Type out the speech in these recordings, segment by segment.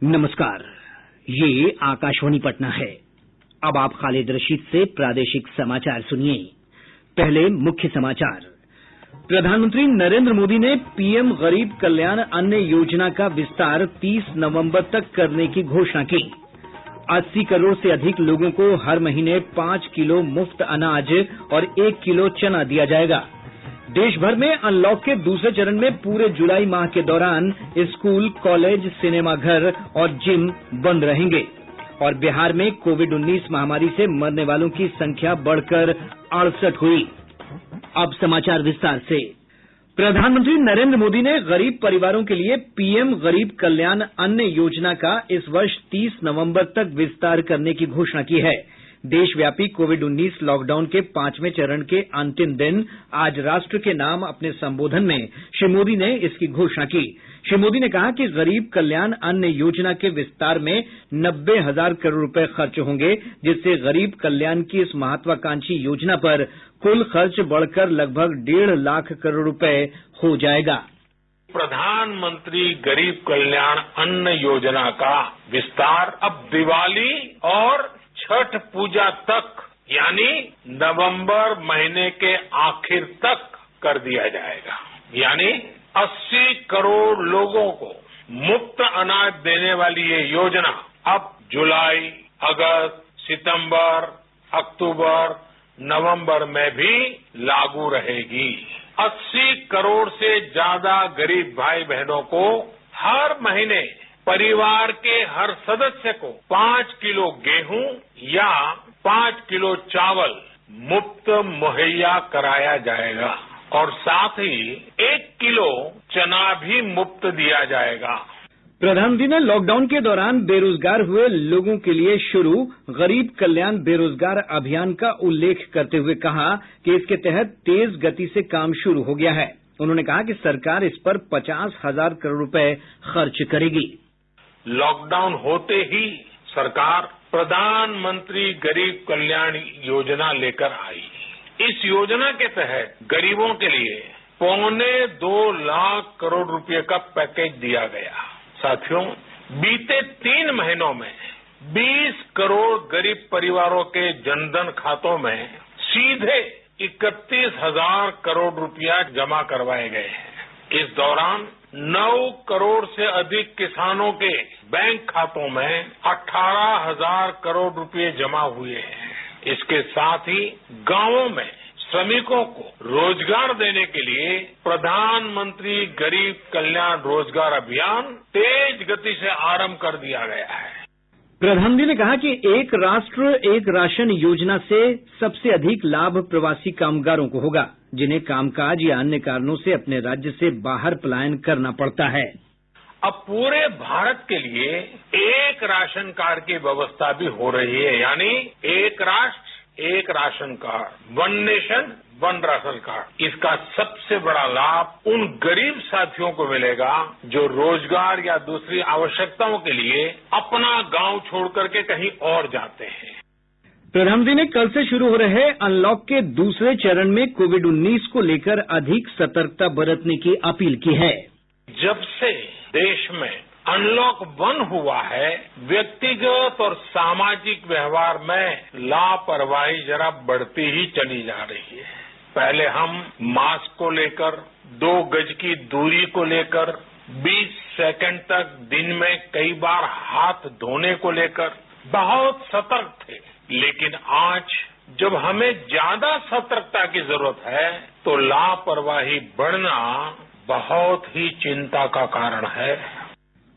नमस्कार, ये आकाशवाणी पटना है। अब आप खालिद रशीद से प्रादेशिक समाचार सुनिए। पहले मुख्य समाचार। प्रधानमंत्री नरेंद्र मोदी ने पीएम गरीब कल्याण अन्न योजना का विस्तार 30 नवंबर तक करने की घोषणा की। 80 करोड़ से अधिक लोगों को हर महीने 5 किलो मुफ्त अनाज और 1 किलो चना दिया जाएगा। देश भर में अनलॉक के दूसरे चरण में पूरे जुलाई माह के दौरान स्कूल, कॉलेज, सिनेमाघर और जिम बंद रहेंगे। और बिहार में कोविड-19 महामारी से मरने वालों की संख्या बढ़कर 68 हुई। अब समाचार विस्तार से। प्रधानमंत्री नरेंद्र मोदी ने गरीब परिवारों के लिए पीएम गरीब कल्याण अन्न योजना का इस वर्ष 30 नवंबर तक विस्तार करने की घोषणा की है। देशव्यापी कोविड-19 लॉकडाउन के 5वें चरण के अंतिम दिन आज राष्ट्र के नाम अपने संबोधन में श्री मोदी ने इसकी घोषणा की। श्री मोदी ने कहा कि गरीब कल्याण अन्न योजना के विस्तार में 90,000 करोड़ रुपए खर्च होंगे, जिससे गरीब कल्याण की इस महत्वाकांक्षी योजना पर कुल खर्च बढ़कर लगभग 1.5 लाख करोड़ रुपए हो जाएगा। प्रधानमंत्री गरीब कल्याण अन्न योजना का विस्तार अब दिवाली और छठ पूजा तक यानी नवंबर महीने के आखिर तक कर दिया जाएगा। यानी 80 करोड़ लोगों को मुफ्त अनाज देने वाली ये योजना अब जुलाई, अगस्त, सितंबर, अक्टूबर, नवंबर में भी लागू रहेगी। 80 करोड़ से ज्यादा गरीब भाई बहनों को हर महीने परिवार के हर सदस्य को 5 किलो गेहूं या 5 किलो चावल मुफ्त मुहैया कराया जाएगा और साथ ही 1 किलो चना भी मुफ्त दिया जाएगा। प्रधानमंत्री ने लॉकडाउन के दौरान बेरोजगार हुए लोगों के लिए शुरू गरीब कल्याण बेरोजगार अभियान का उल्लेख करते हुए कहा कि इसके तहत तेज गति से काम शुरू हो गया है। उन्होंने कहा कि सरकार इस पर 50,000 करोड़ रुपए खर्च करेगी। लॉकडाउन होते ही सरकार प्रधानमंत्री गरीब कल्याण योजना लेकर आई। इस योजना के तहत गरीबों के लिए 2.25 लाख करोड़ रुपए का पैकेज दिया गया। साथियों, बीते 3 महीनों में 20 करोड़ गरीब परिवारों के जनधन खातों में सीधे 31,000 करोड़ रुपया जमा करवाए गए हैं। इस दौरान 9 करोड़ से अधिक किसानों के बैंक खातों में 18,000 करोड़ रुपए जमा हुए हैं। इसके साथ ही गांवों में श्रमिकों को रोजगार देने के लिए प्रधानमंत्री गरीब कल्याण रोजगार अभियान तेज गति से आरंभ कर दिया गया है। प्रधानमंत्री ने कहा कि एक राष्ट्र एक राशन योजना से सबसे अधिक लाभ प्रवासी कामगारों को होगा, जिन्हें कामकाज या अन्य कारणों से अपने राज्य से बाहर पलायन करना पड़ता है। अब पूरे भारत के लिए एक राशन कार्ड की व्यवस्था भी हो रही है, यानी एक राष्ट्र एक ration card, one nation one ration card. इसका सबसे बड़ा लाभ उन गरीब साथियों को मिलेगा जो रोजगार या दूसरी आवश्यकताओं के लिए अपना गांव छोड़ करके कहीं और जाते हैं। प्रधानमंत्री ने कल से शुरू हो रहे अनलॉक के दूसरे चरण में कोविड-19 को लेकर अधिक सतर्कता बरतने की अपील की है। जब से देश में अनलॉक 1 हुआ है, व्यक्तिगत और सामाजिक व्यवहार में लापरवाही जरा बढ़ती ही चली जा रही है। पहले हम मास्क को लेकर, 2 गज की दूरी को लेकर, 20 सेकंड तक दिन में कई बार हाथ धोने को लेकर बहुत सतर्क थे, लेकिन आज जब हमें ज्यादा सतर्कता की जरूरत है तो लापरवाही बढ़ना बहुत ही चिंता का कारण है।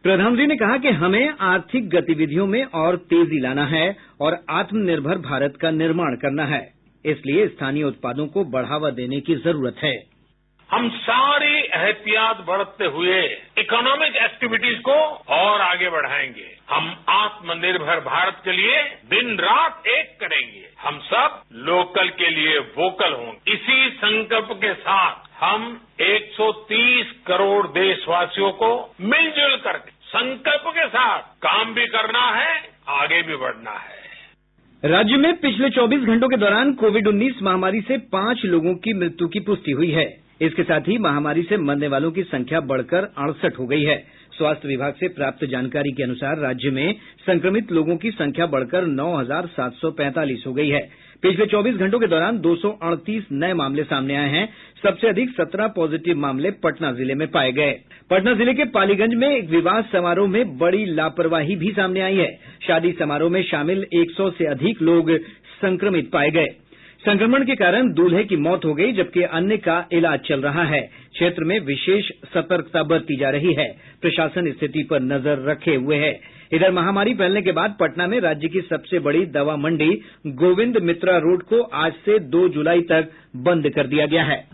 प्रधानमंत्री ने कहा कि हमें आर्थिक गतिविधियों में और तेजी लाना है और आत्मनिर्भर भारत का निर्माण करना है। इसलिए स्थानीय उत्पादों को बढ़ावा देने की जरूरत है। हम सारी एहतियात बरतते हुए इकोनॉमिक एक्टिविटीज को और आगे बढ़ाएंगे। हम आत्मनिर्भर भारत के लिए दिन रात एक करेंगे। हम सब लोकल के लिए वोकल होंगे। इसी संकल्प के साथ हम 130 करोड़ देशवासियों को मिलजुल करके संकल्प के साथ काम भी करना है, आगे भी बढ़ना है। राज्य में पिछले 24 घंटों के दौरान कोविड-19 महामारी से 5 लोगों की मृत्यु की पुष्टि हुई है। इसके साथ ही महामारी से मरने वालों की संख्या बढ़कर 68 हो गई है। स्वास्थ्य विभाग से प्राप्त जानकारी के अनुसार राज्य में संक्रमित लोगों की संख्या बढ़कर 9,745 हो गई है। पिछले 24 घंटों के दौरान 238 नये मामले सामने आये हैं। सबसे अधिक 17 पॉजिटिव मामले पटना जिले में पाये गये। पटना जिले के पालीगंज में एक विवाह समारोह में बड़ी लापरवाही भी सामने आई है। शादी समारोह में शामिल 100 से अधिक लोग संक्रमित पाये गये। संक्रमण के कारण दूल्हे की मौत हो गई, जबकि अन्य का इलाज चल रहा है। क्षेत्र में विशेष सतर्कता बरती जा रही है। प्रशासन स्थिति पर नजर रखे हुए है। इधर महामारी फैलने के बाद पटना में राज्य की सबसे बड़ी दवा मंडी गोविंद मित्रा रोड को आज से 2 जुलाई तक बंद कर दिया गया है।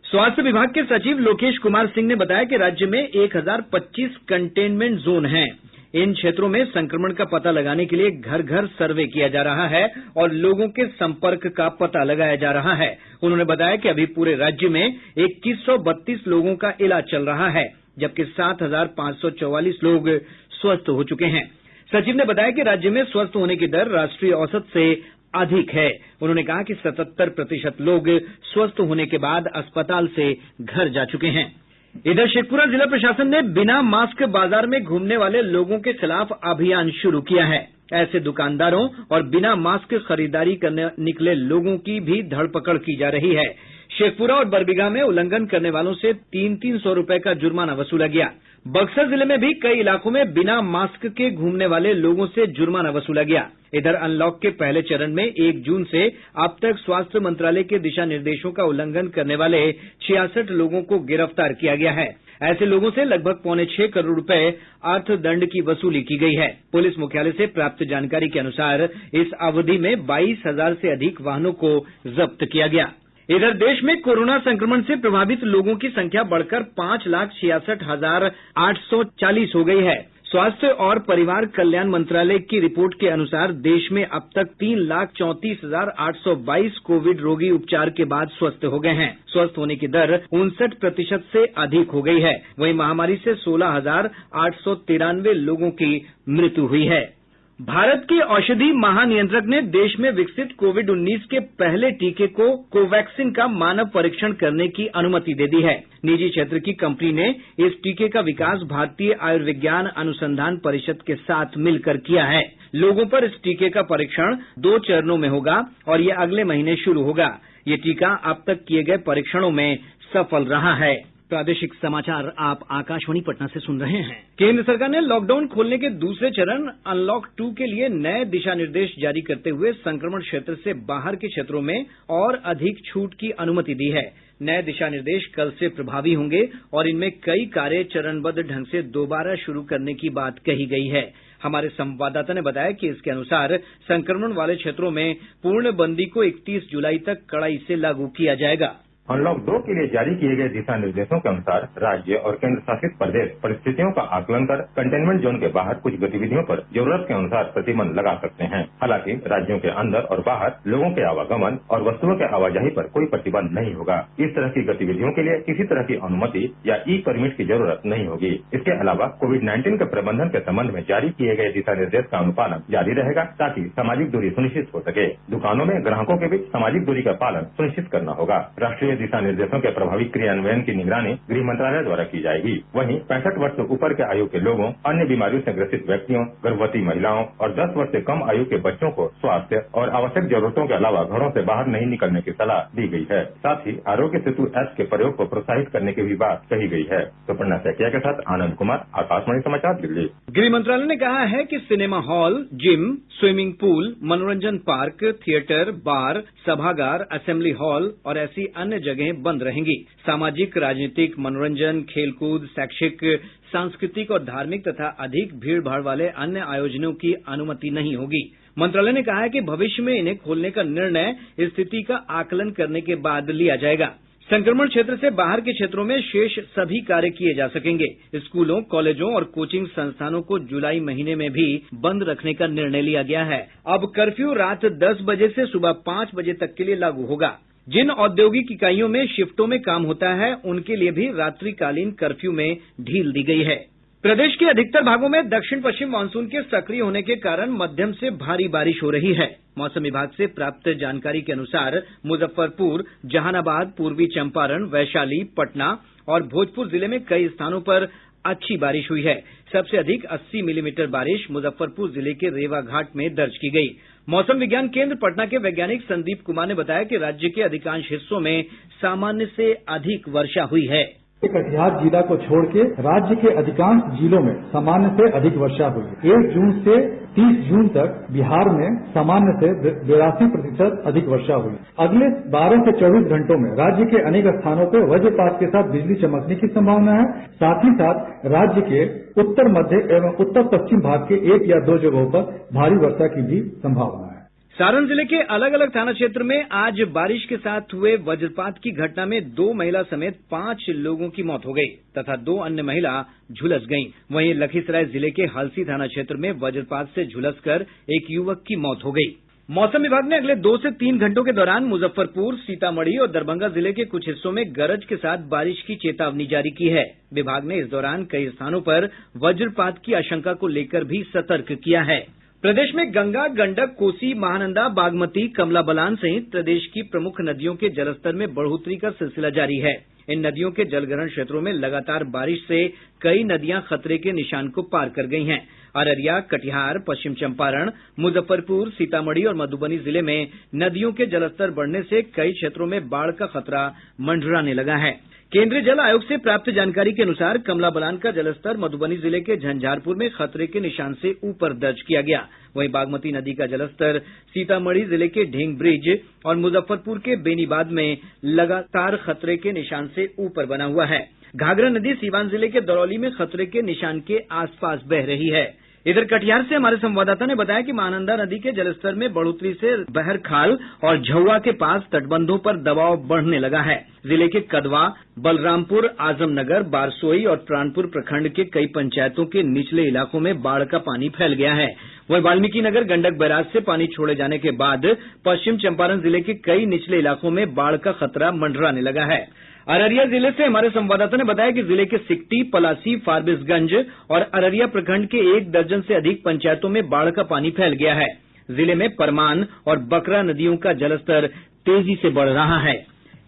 स्वास्थ्य विभाग के सचिव लोकेश कुमार सिंह ने बताया कि राज्य में 1025 कंटेनमेंट जोन हैं। इन क्षेत्रों में संक्रमण का पता लगाने के लिए घर घर सर्वे किया जा रहा है और लोगों के संपर्क का पता लगाया जा रहा है। उन्होंने बताया कि अभी पूरे राज्य में 2132 लोगों का इलाज चल रहा है, जबकि 7,544 लोग स्वस्थ हो चुके हैं। सचिव ने बताया कि राज्य में स्वस्थ होने की दर राष्ट्रीय औसत से अधिक है। उन्होंने कहा कि 77% लोग स्वस्थ होने के बाद अस्पताल से घर जा चुके हैं। इधर शेखपुरा जिला प्रशासन ने बिना मास्क बाजार में घूमने वाले लोगों के खिलाफ अभियान शुरू किया है। ऐसे दुकानदारों और बिना मास्क खरीदारी करने निकले लोगों की भी धरपकड़ की जा रही है। शेखपुरा और बरबीघा में उल्लंघन करने वालों से 300 रुपए का जुर्माना वसूला गया। बक्सर जिले में भी कई इलाकों में बिना मास्क के घूमने वाले लोगों से जुर्माना वसूला गया। इधर अनलॉक के पहले चरण में 1 जून से अब तक स्वास्थ्य मंत्रालय के दिशा निर्देशों का उल्लंघन करने वाले 66 लोगों को गिरफ्तार किया गया है। ऐसे लोगों से लगभग 5.25 करोड़ रुपए अर्थदंड की वसूली की गई है। पुलिस मुख्यालय से प्राप्त जानकारी के अनुसार इस अवधि में 22,000 से अधिक वाहनों को जब्त किया गया। इधर देश में कोरोना संक्रमण से प्रभावित लोगों की संख्या बढ़कर 5,66,840 हो गई है। स्वास्थ्य और परिवार कल्याण मंत्रालय की रिपोर्ट के अनुसार देश में अब तक 3,34,822 कोविड रोगी उपचार के बाद स्वस्थ हो गए हैं। स्वस्थ होने की दर 59% से अधिक हो गई है। वहीं महामारी से 16,893 लोगों की मृत्यु हुई है। भारत के औषधि महानियंत्रक ने देश में विकसित कोविड-19 के पहले टीके को कोवैक्सिन का मानव परीक्षण करने की अनुमति दे दी है। निजी क्षेत्र की कंपनी ने इस टीके का विकास भारतीय आयुर्विज्ञान अनुसंधान परिषद के साथ मिलकर किया है। लोगों पर इस टीके का परीक्षण 2 चरणों में होगा और ये अगले महीने शुरू होगा। ये टीका अब तक किए गए परीक्षणों में सफल रहा है। प्रादेशिक समाचार आप आकाशवाणी पटना से सुन रहे हैं। केंद्र सरकार ने लॉकडाउन खोलने के दूसरे चरण अनलॉक 2 के लिए नए दिशा निर्देश जारी करते हुए संक्रमण क्षेत्र से बाहर के क्षेत्रों में और अधिक छूट की अनुमति दी है। नए दिशा निर्देश कल से प्रभावी होंगे और इनमें कई कार्य चरणबद्ध ढंग से दोबारा शुरू करने की बात कही गई है। हमारे संवाददाता ने बताया कि इसके अनुसार संक्रमण वाले क्षेत्रों में पूर्णबंदी को 31 जुलाई तक कड़ाई से लागू किया जाएगा। अनलॉक 2 के लिए जारी किए गए दिशा निर्देशों के अनुसार राज्य और केंद्र शासित प्रदेश परिस्थितियों का आकलन कर कंटेनमेंट जोन के बाहर कुछ गतिविधियों पर जरूरत के अनुसार प्रतिबंध लगा सकते हैं। हालांकि राज्यों के अंदर और बाहर लोगों के आवागमन और वस्तुओं के आवाजाही पर कोई प्रतिबंध नहीं होगा। इस तरह की गतिविधियों के लिए किसी तरह की अनुमति या ई परमिट की जरूरत नहीं होगी। इसके अलावा कोविड-19 के प्रबंधन के संबंध में जारी किए गए दिशा निर्देश का अनुपालन जारी रहेगा ताकि सामाजिक दूरी सुनिश्चित हो सके। दुकानों में ग्राहकों के बीच सामाजिक दूरी का पालन सुनिश्चित करना होगा। राष्ट्रीय दिशा निर्देशों के प्रभावी क्रियान्वयन की निगरानी गृह मंत्रालय द्वारा की जाएगी। वहीं 65 वर्ष से ऊपर के आयु के लोगों, अन्य बीमारियों से ग्रसित व्यक्तियों, गर्भवती महिलाओं और 10 वर्ष से कम आयु के बच्चों को स्वास्थ्य और आवश्यक जरूरतों के अलावा घरों से बाहर नहीं निकलने की सलाह दी गई है। साथ ही आरोग्य सेतु ऐप के प्रयोग को प्रोत्साहित करने की भी बात कही गई है। सुपर्णा सैकिया के साथ आनंद कुमार, आकाशवाणी समाचार, दिल्ली। गृह मंत्रालय ने कहा है कि cinema hall, gym, swimming pool, मनोरंजन पार्क, थिएटर, बार, सभागार, असेंबली हॉल और ऐसी अन्य जगहें बंद रहेंगी। सामाजिक, राजनीतिक, मनोरंजन, खेलकूद, शैक्षिक, सांस्कृतिक और धार्मिक तथा अधिक भीड़-भाड़ वाले अन्य आयोजनों की अनुमति नहीं होगी। मंत्रालय ने कहा है कि भविष्य में इन्हें खोलने का निर्णय स्थिति का आकलन करने के बाद लिया जाएगा। संक्रमण क्षेत्र से बाहर के क्षेत्रों में शेष सभी कार्य किए जा सकेंगे। स्कूलों, कॉलेजों और कोचिंग संस्थानों को जुलाई महीने में भी बंद रखने का निर्णय लिया गया है। अब कर्फ्यू रात 10 बजे से सुबह 5 बजे तक के लिए लागू होगा। जिन औद्योगिक इकाइयों में शिफ्टों में काम होता है उनके लिए भी रात्रिकालीन कर्फ्यू में ढील दी गई है। प्रदेश के अधिकतर भागों में दक्षिण पश्चिम मानसून के सक्रिय होने के कारण मध्यम से भारी बारिश हो रही है। मौसम विभाग से प्राप्त जानकारी के अनुसार मुजफ्फरपुर, जहानाबाद, पूर्वी चंपारण, वैशाली, पटना और भोजपुर जिले में कई स्थानों पर अच्छी बारिश हुई है। सबसे अधिक 80 मिलीमीटर बारिश मुजफ्फरपुर जिले के रेवा घाट में दर्ज की गयी। मौसम विज्ञान केंद्र पटना के वैज्ञानिक संदीप कुमार ने बताया कि राज्य के अधिकांश हिस्सों में सामान्य से अधिक वर्षा हुई है। कटिहार जिला को छोड़ के राज्य के अधिकांश जिलों में सामान्य से अधिक वर्षा हुई। 1 जून से 30 जून तक बिहार में सामान्य से 82% अधिक वर्षा हुई। अगले 12 से 24 घंटों में राज्य के अनेक स्थानों पर वज्रपात के साथ बिजली चमकने की संभावना है। साथ ही साथ राज्य के उत्तर मध्य एवं उत्तर पश्चिम भाग के 1 या 2 जगहों पर भारी वर्षा की भी संभावना है। सारण जिले के अलग अलग थाना क्षेत्र में आज बारिश के साथ हुए वज्रपात की घटना में 2 महिला समेत 5 लोगों की मौत हो गई तथा 2 अन्य महिला झुलस गईं। वहीं लखीसराय जिले के हलसी थाना क्षेत्र में वज्रपात से झुलसकर एक युवक की मौत हो गई। मौसम विभाग ने अगले 2 से 3 घंटों के दौरान मुजफ्फरपुर, सीतामढ़ी और दरभंगा जिले के कुछ हिस्सों में गरज के साथ बारिश की चेतावनी जारी की है। विभाग ने इस दौरान कई स्थानों पर वज्रपात की आशंका को लेकर भी सतर्क किया है। प्रदेश में गंगा, गंडक, कोसी, महानंदा, बागमती, कमला बलान सहित प्रदेश की प्रमुख नदियों के जलस्तर में बढ़ोतरी का सिलसिला जारी है। इन नदियों के जलग्रहण क्षेत्रों में लगातार बारिश से कई नदियां खतरे के निशान को पार कर गई हैं। अररिया, कटिहार, पश्चिम चंपारण, मुजफ्फरपुर, सीतामढ़ी और मधुबनी जिले में नदियों के जलस्तर बढ़ने से कई क्षेत्रों में बाढ़ का खतरा मंडराने लगा है। केंद्रीय जल आयोग से प्राप्त जानकारी के अनुसार कमला बलान का जलस्तर मधुबनी जिले के झंझारपुर में खतरे के निशान से ऊपर दर्ज किया गया। वहीं बागमती नदी का जलस्तर सीतामढ़ी जिले के ढेंग ब्रिज और मुजफ्फरपुर के बेनीबाद में लगातार खतरे के निशान से ऊपर बना हुआ है। घाघरा नदी सीवान जिले के दरौली में खतरे के निशान के आसपास बह रही है। इधर कटिहार से हमारे संवाददाता ने बताया कि महानंदा नदी के जलस्तर में बढ़ोतरी से बहरखाल और झौआ के पास तटबंधों पर दबाव बढ़ने लगा है। जिले के कदवा, बलरामपुर, आजमनगर, बारसोई और प्राणपुर प्रखंड के कई पंचायतों के निचले इलाकों में बाढ़ का पानी फैल गया है। वहीं वाल्मीकिनगर गंडक बैराज से पानी छोड़े जाने के बाद पश्चिम चंपारण जिले के कई निचले इलाकों में बाढ़ का खतरा मंडराने लगा है। अररिया जिले से हमारे संवाददाता ने बताया कि जिले के सिकटी, पलासी, फारबिसगंज और अररिया प्रखंड के 1 दर्जन से अधिक पंचायतों में बाढ़ का पानी फैल गया है। जिले में परमान और बकरा नदियों का जलस्तर तेजी से बढ़ रहा है।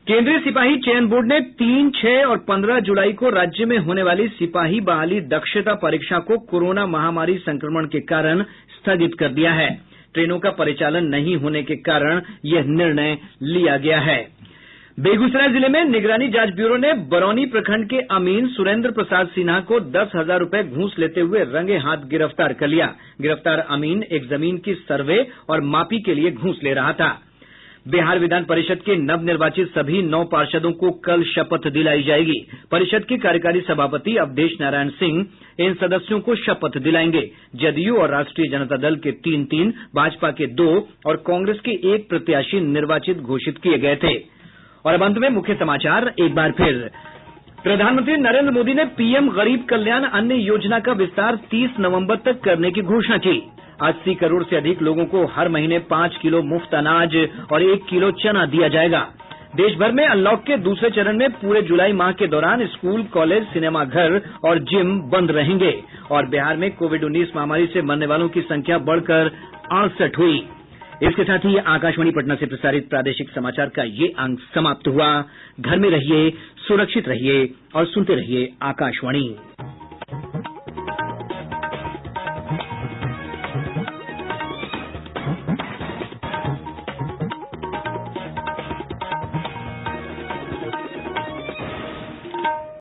केंद्रीय सिपाही चयन बोर्ड ने 3, 6 और 15 जुलाई को राज्य में होने वाली सिपाही बहाली दक्षता परीक्षा को कोरोना महामारी संक्रमण के कारण स्थगित कर दिया है। ट्रेनों का परिचालन नहीं होने के कारण यह निर्णय लिया गया है। बेगूसराय जिले में निगरानी जांच ब्यूरो ने बरौनी प्रखंड के अमीन सुरेंद्र प्रसाद सिन्हा को 10,000 रुपए घूस लेते हुए रंगे हाथ गिरफ्तार कर लिया। गिरफ्तार अमीन एक जमीन की सर्वे और मापी के लिए घूस ले रहा था। बिहार विधान परिषद के नवनिर्वाचित सभी 9 पार्षदों को कल शपथ दिलाई जाएगी। परिषद के कार्यकारी सभापति अवधेश नारायण सिंह इन सदस्यों को शपथ दिलाएंगे। जदयू और राष्ट्रीय जनता दल के 3-3, भाजपा के 2 और कांग्रेस के 1 प्रत्याशी निर्वाचित घोषित किए गए थे। और अब अंत में मुख्य समाचार एक बार फिर। प्रधानमंत्री नरेंद्र मोदी ने पीएम गरीब कल्याण अन्न योजना का विस्तार 30 नवंबर तक करने की घोषणा की। 80 करोड़ से अधिक लोगों को हर महीने 5 किलो मुफ्त अनाज और 1 किलो चना दिया जाएगा। देश भर में अनलॉक के दूसरे चरण में पूरे जुलाई माह के दौरान स्कूल, कॉलेज, सिनेमाघर और जिम बंद रहेंगे। और बिहार में कोविड-19 महामारी से मरने वालों की संख्या बढ़कर 68 हुई। इसके साथ ही आकाशवाणी पटना से प्रसारित प्रादेशिक समाचार का ये अंक समाप्त हुआ। घर में रहिए, सुरक्षित रहिए और सुनते रहिए आकाशवाणी।